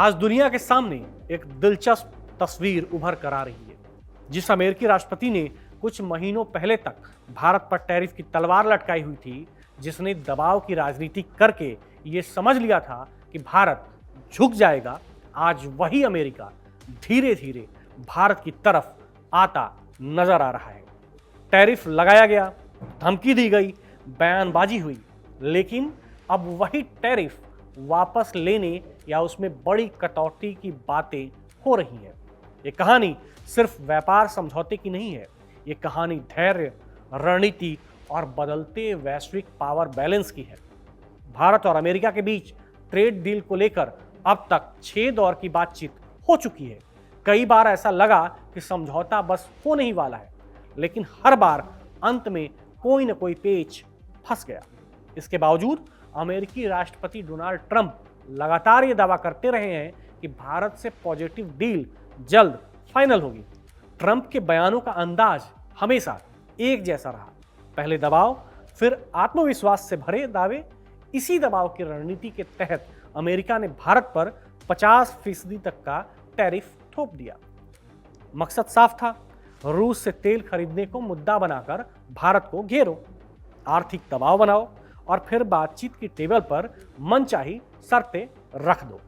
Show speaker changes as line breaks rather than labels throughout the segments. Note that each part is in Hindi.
आज दुनिया के सामने एक दिलचस्प तस्वीर उभर कर आ रही है। जिस अमेरिकी राष्ट्रपति ने कुछ महीनों पहले तक भारत पर टैरिफ की तलवार लटकाई हुई थी, जिसने दबाव की राजनीति करके ये समझ लिया था कि भारत झुक जाएगा, आज वही अमेरिका धीरे धीरे भारत की तरफ आता नजर आ रहा है। टैरिफ लगाया गया, धमकी दी गई, बयानबाजी हुई, लेकिन अब वही टैरिफ वापस लेने या उसमें बड़ी कटौती की बातें हो रही हैं। ये कहानी सिर्फ व्यापार समझौते की नहीं है, ये कहानी धैर्य, रणनीति और बदलते वैश्विक पावर बैलेंस की है। भारत और अमेरिका के बीच ट्रेड डील को लेकर अब तक 6 दौर की बातचीत हो चुकी है। कई बार ऐसा लगा कि समझौता बस हो नहीं वाला है, लेकिन हर बार अंत में कोई न कोई पेच फंस गया। इसके बावजूद अमेरिकी राष्ट्रपति डोनाल्ड ट्रंप लगातार ये दावा करते रहे हैं कि भारत से पॉजिटिव डील जल्द फाइनल होगी। ट्रंप के बयानों का अंदाज हमेशा एक जैसा रहा, पहले दबाव, फिर आत्मविश्वास से भरे दावे। इसी दबाव की रणनीति के तहत अमेरिका ने भारत पर 50% तक का टैरिफ थोप दिया। मकसद साफ था, रूस से तेल खरीदने को मुद्दा बनाकर भारत को घेरो, आर्थिक दबाव बनाओ और फिर बातचीत की टेबल पर मनचाही शर्तें रख दो।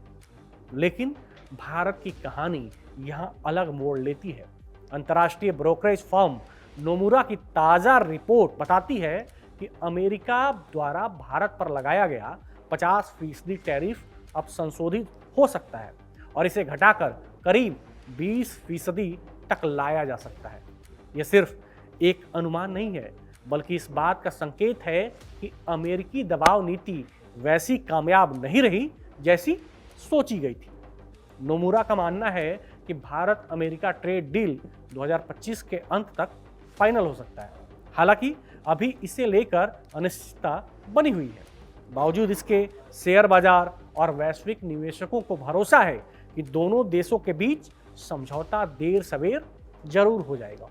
लेकिन भारत की कहानी यहां अलग मोड़ लेती है। अंतर्राष्ट्रीय ब्रोकरेज फर्म नोमुरा की ताजा रिपोर्ट बताती है कि अमेरिका द्वारा भारत पर लगाया गया 50% टैरिफ अब संशोधित हो सकता है और इसे घटाकर करीब 20% तक लाया जा सकता है। यह सिर्फ एक अनुमान नहीं है, बल्कि इस बात का संकेत है कि अमेरिकी दबाव नीति वैसी कामयाब नहीं रही जैसी सोची गई थी। नोमुरा का मानना है कि भारत अमेरिका ट्रेड डील 2025 के अंत तक फाइनल हो सकता है। हालांकि अभी इसे लेकर अनिश्चितता बनी हुई है। बावजूद इसके शेयर बाजार और वैश्विक निवेशकों को भरोसा है कि दोनों देशों के बीच समझौता देर सवेर जरूर हो जाएगा।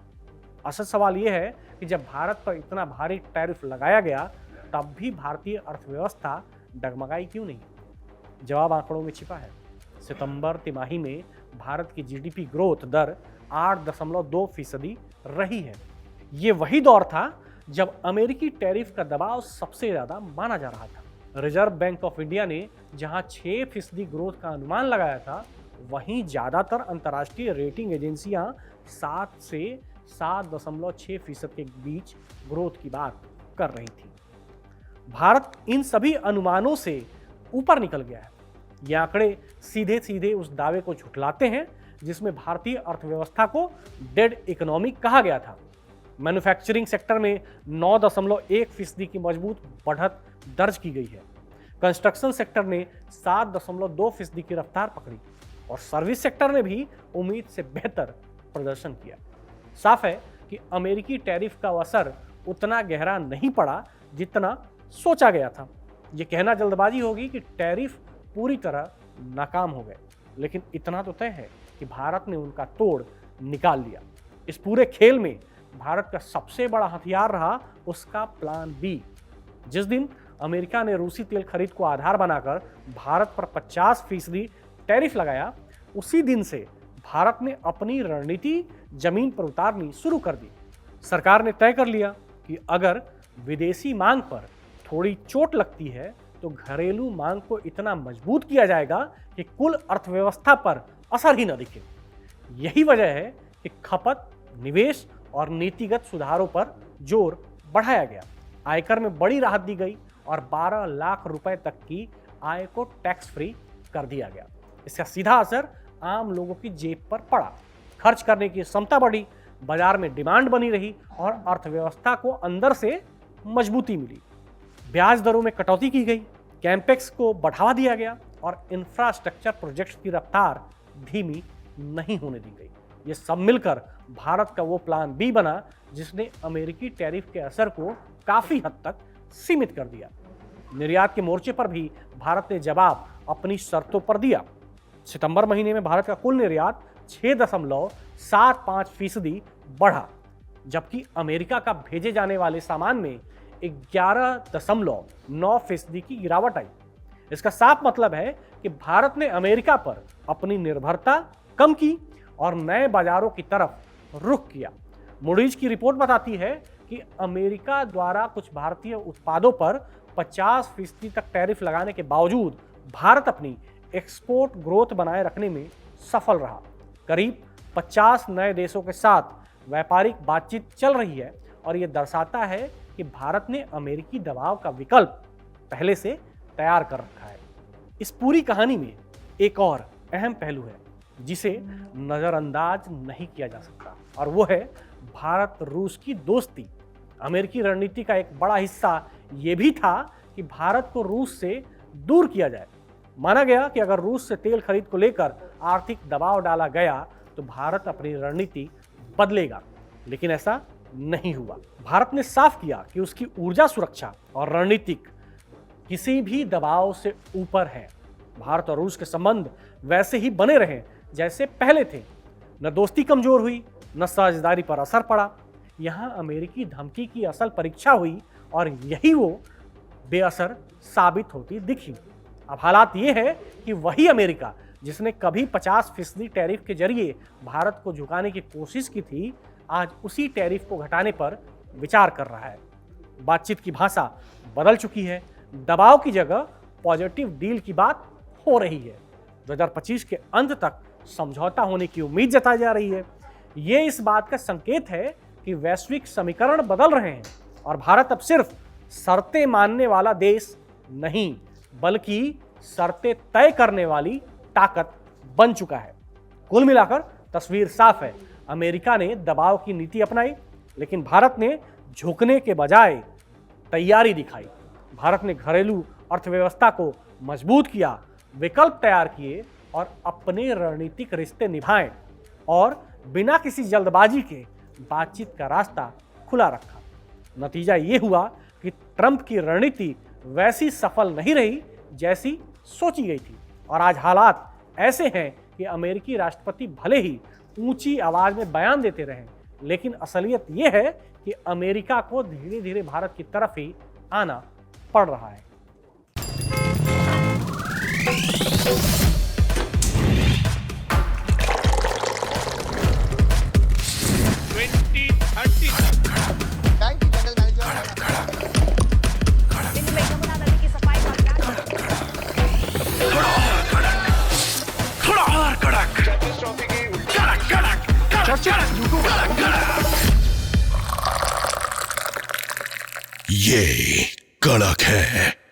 असल सवाल यह है कि जब भारत पर इतना भारी टैरिफ लगाया गया, तब भी भारतीय अर्थव्यवस्था डगमगाई क्यों नहीं? जवाब आंकड़ों में छिपा है। सितंबर तिमाही में भारत की जीडीपी ग्रोथ दर 8.2% रही है। ये वही दौर था जब अमेरिकी टैरिफ का दबाव सबसे ज्यादा माना जा रहा था। रिजर्व बैंक ऑफ इंडिया ने जहां 6% ग्रोथ का अनुमान लगाया था, वहीं ज्यादातर अंतर्राष्ट्रीय रेटिंग एजेंसियां 7 से 7.6% के बीच ग्रोथ की बात कर रही थी। भारत इन सभी अनुमानों से ऊपर निकल गया है। ये आंकड़े सीधे सीधे उस दावे को झुठलाते हैं जिसमें भारतीय अर्थव्यवस्था को डेड इकोनॉमी कहा गया था। मैन्युफैक्चरिंग सेक्टर में 9.1% की मजबूत बढ़त दर्ज की गई है। कंस्ट्रक्शन सेक्टर ने 7.2% की रफ्तार पकड़ी और सर्विस सेक्टर ने भी उम्मीद से बेहतर प्रदर्शन किया। साफ है कि अमेरिकी टैरिफ का असर उतना गहरा नहीं पड़ा जितना सोचा गया था। यह कहना जल्दबाजी होगी कि टैरिफ पूरी तरह नाकाम हो गए, लेकिन इतना तो तय है कि भारत ने उनका तोड़ निकाल लिया। इस पूरे खेल में भारत का सबसे बड़ा हथियार रहा उसका प्लान बी। जिस दिन अमेरिका ने रूसी तेल खरीद को आधार बनाकर भारत पर 50% टैरिफ लगाया, उसी दिन से भारत ने अपनी रणनीति जमीन पर उतारनी शुरू कर दी। सरकार ने तय कर लिया कि अगर विदेशी मांग पर थोड़ी चोट लगती है तो घरेलू मांग को इतना मजबूत किया जाएगा कि कुल अर्थव्यवस्था पर असर ही न दिखे। यही वजह है कि खपत, निवेश और नीतिगत सुधारों पर जोर बढ़ाया गया। आयकर में बड़ी राहत दी गई और 12 लाख रुपए तक की आय को टैक्स फ्री कर दिया गया। इसका सीधा असर आम लोगों की जेब पर पड़ा। खर्च करने की क्षमता बढ़ी, बाजार में डिमांड बनी रही और अर्थव्यवस्था को अंदर से मजबूती मिली। ब्याज दरों में कटौती की गई, कैम्पेक्स को बढ़ावा दिया गया और इंफ्रास्ट्रक्चर प्रोजेक्ट्स की रफ्तार धीमी नहीं होने दी गई। ये सब मिलकर भारत का वो प्लान बी बना जिसने अमेरिकी टैरिफ के असर को काफी हद तक सीमित कर दिया। निर्यात के मोर्चे पर भी भारत ने जवाब अपनी शर्तों पर दिया। सितंबर महीने में भारत का कुल निर्यात 6.75% बढ़ा, जबकि अमेरिका का भेजे जाने वाले सामान में 11.9% की गिरावट आई। इसका साफ मतलब है कि भारत ने अमेरिका पर अपनी निर्भरता कम की और नए बाजारों की तरफ रुख किया। मूडीज की रिपोर्ट बताती है कि अमेरिका द्वारा कुछ भारतीय उत्पादों पर 50% तक टैरिफ लगाने के बावजूद भारत अपनी एक्सपोर्ट ग्रोथ बनाए रखने में सफल रहा। करीब 50 नए देशों के साथ व्यापारिक बातचीत चल रही है और यह दर्शाता है कि भारत ने अमेरिकी दबाव का विकल्प पहले से तैयार कर रखा है। इस पूरी कहानी में एक और अहम पहलू है जिसे नजरअंदाज नहीं किया जा सकता और वो है भारत रूस की दोस्ती। अमेरिकी रणनीति का एक बड़ा हिस्सा ये भी था कि भारत को रूस से दूर किया जाए। माना गया कि अगर रूस से तेल खरीद को लेकर आर्थिक दबाव डाला गया तो भारत अपनी रणनीति बदलेगा, लेकिन ऐसा नहीं हुआ। भारत ने साफ किया कि उसकी ऊर्जा सुरक्षा और रणनीतिक किसी भी दबाव से ऊपर है। भारत और रूस के संबंध वैसे ही बने रहे जैसे पहले थे। न दोस्ती कमजोर हुई, न साझेदारी पर असर पड़ा। यहां अमेरिकी धमकी की असल परीक्षा हुई और यही वो बेअसर साबित होती दिखी। अब हालात ये है कि वही अमेरिका जिसने कभी 50% टैरिफ के जरिए भारत को झुकाने की कोशिश की थी, आज उसी टैरिफ को घटाने पर विचार कर रहा है। बातचीत की भाषा बदल चुकी है। दबाव की जगह पॉजिटिव डील की बात हो रही है। 2025 के अंत तक समझौता होने की उम्मीद जताई जा रही है। ये इस बात का संकेत है कि वैश्विक समीकरण बदल रहे हैं और भारत अब सिर्फ शर्तें मानने वाला देश नहीं बल्कि शर्तें तय करने वाली ताकत बन चुका है। कुल मिलाकर तस्वीर साफ है। अमेरिका ने दबाव की नीति अपनाई, लेकिन भारत ने झुकने के बजाय तैयारी दिखाई। भारत ने घरेलू अर्थव्यवस्था को मजबूत किया, विकल्प तैयार किए और अपने रणनीतिक रिश्ते निभाए और बिना किसी जल्दबाजी के बातचीत का रास्ता खुला रखा। नतीजा ये हुआ कि ट्रंप की रणनीति वैसी सफल नहीं रही जैसी सोची गई थी और आज हालात ऐसे हैं कि अमेरिकी राष्ट्रपति भले ही ऊंची आवाज में बयान देते रहे, लेकिन असलियत ये है कि अमेरिका को धीरे धीरे भारत की तरफ ही आना पड़ रहा है।
ये कड़क है।